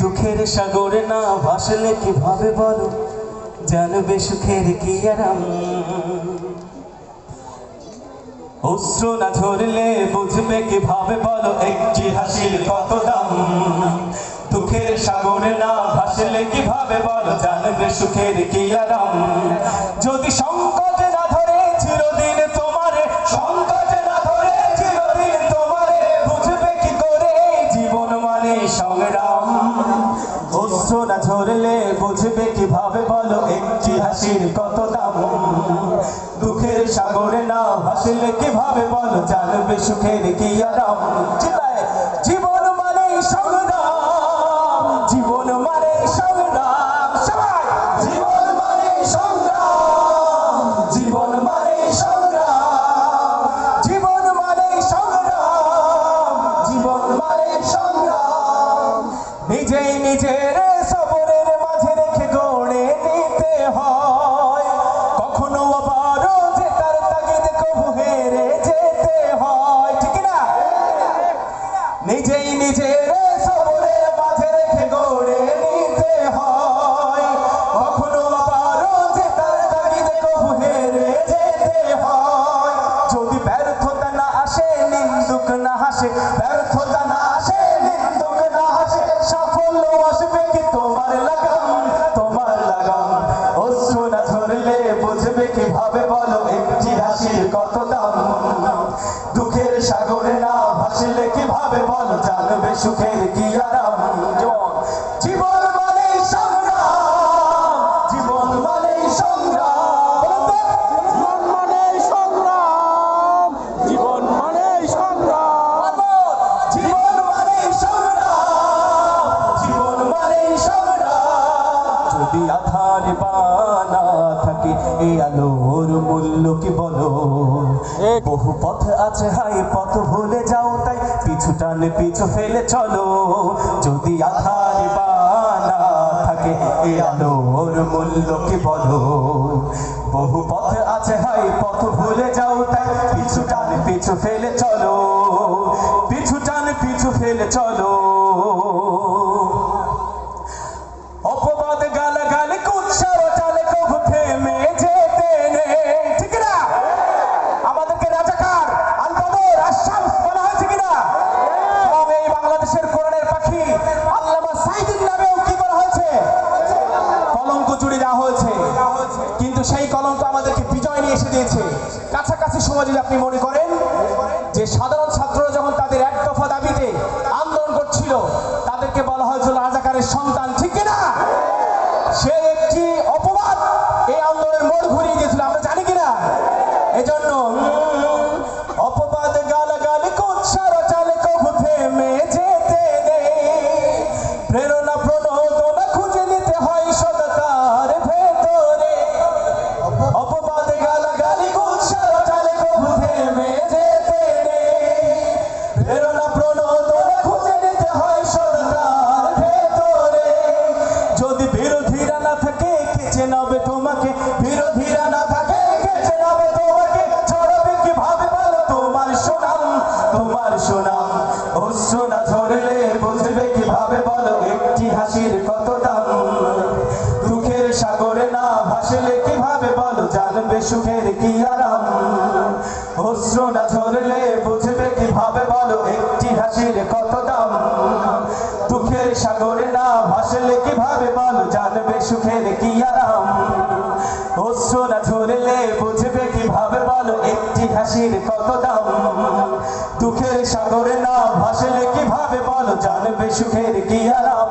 দুঃখের সাগরে না ভাসলে কিভাবে বলো জানবে সুখের কি আরাম। অশ্রু না ঝরলে বুঝবে কিভাবে বলো একটি হাসির কত দাম। দুঃখের সাগরে না ভাসলে কিভাবে বলো জানবে সুখের কি আরাম। যদি সংকটে না ধরে চিরদিন তোমারে, সংকটে না ধরে চিরদিন তোমারে, বুঝবে কি করে জীবন মানে সংগ্রাম। অশ্রু না ঝরলে বুঝবে কিভাবে বলো একটি হাসির কত দাম। দুঃখের সাগরে না ভাসলে কিভাবে বলো জানবে সুখের কি আরাম। জীবন মানে সংগ্রাম, জীবন মানে সংগ্রাম, সবাই জীবন মানে সংগ্রাম, জীবন মানে সংগ্রাম, জীবন মানে সংগ্রাম, জীবন মানে সংগ্রাম। নিজেই নিজের সবরের মাঝে রেখে গড়ে নিতে হয়, কখনো আবারও জেতার তাগিদে কবু হেরে যেতে হয়, ঠিক না? নিজেই নিজের সবরের মাঝে রেখে গড়ে নিতে হয়, কখনো আবারও জেতার তাগিদে কবু হেরে যেতে হয়। যদি ব্যর্থতা না আসে নিন্দুক না হাসে, ব্যর্থতা না আসে নিন্দুক না হাসে, সাফল্য আসবে কি তোমার লাগাম, তোমার লাগাম। অশ্রু না ঝরলে বুঝবে কিভাবে বলো একটি হাসির কত দাম। দুঃখের সাগরে না ভাসলে কিভাবে বলো জানবে সুখের কি আরাম। জীবন মানে সংগ্রাম, জীবন মানে সংগ্রাম, জীবন মানে সংগ্রাম, জীবন মানে সংগ্রাম, জীবন মানে সংগ্রাম, জীবন মানে সংগ্রাম। যদি আধার বানা থাকে এই আলোর মূল্য কি বলো। বহু পথ আছে হাই পথ ভুলে যাও তাই পিছু টানে পিছু ফেলে চলো। যদি আধার বানা থাকে এই আলোর মূল্য কি বলো। বহু পথ আছে হাই পথ ভুলে যাও তাই পিছু টানে পিছু ফেলে চলো, পিছু টানে পিছু ফেলে চলো। অপবাদ গালাগালি কুৎসার চালে কবু থেমে যেতে নেই, ঠিক না? আমাদেরকে রাজাকার আল বদর আশ-শামস বলা হয়েছে কিনা? এবং এই বাংলাদেশের কোরআনের পাখি আল্লামা সাঈদীর নামেও কি করা হয়েছে? কলঙ্ক জুড়ে দেওয়া হয়েছে। কিন্তু সেই কলঙ্ক আমাদেরকে বিজয় নিয়ে এসে দিয়েছে। কাছাকাছি সময় যদি আপনি মনে করেন যে সাধারণ ছাত্ররা যখন তাদের এক দফা দাবিতে আন্দোলন করছিল তাদেরকে বলা হয়েছিল রাজাকারের সন্তান, ঠিক কিনা? সে একটি অপবাদ এই আন্দোলনের মোড় ঘুরিয়ে দিয়েছিল, আমরা জানি কিনা? এজন্য অপবাদ গালাগালি কুৎসার চালে কবু থেমে যেতে নেই, প্রেরণা প্রণোদনা খুঁজে নিতে হয় সততার ভেতরে। অপবাদ গালাগালি কুৎসার চালে কবু থেমে যেতে নেই, প্রেরণা প্রণোদনা খুঁজে নিতে হয় সততার ভেতরে। যদি বিরোধীরা না থাকে কে চেনাবে তোমাকে, বিরোধীরা না থাকে কে চেনাবে তোমাকে, ছড়াবে কিভাবে বলো তোমার সুনাম, তোমার সুনাম। অশ্রু না ঝরলে বুঝবে কিভাবে বলো একটি হাসির কত দাম। দুঃখের সাগরে না ভাসলে কিভাবে বলো জানবে সুখের কি আরাম। অশ্রু না ঝরলে বুঝবে কিভাবে বলো একটি হাসির কত দাম। দুঃখের সাগরে না ভাসলে কিভাবে বলো জানবে সুখের কি আরাম। অশ্রু না ঝরলে বুঝবে কিভাবে বলো একটি হাসির কত দাম। দুঃখের সাগরে না ভাসলে কিভাবে বলো জানবে সুখের কি আরাম।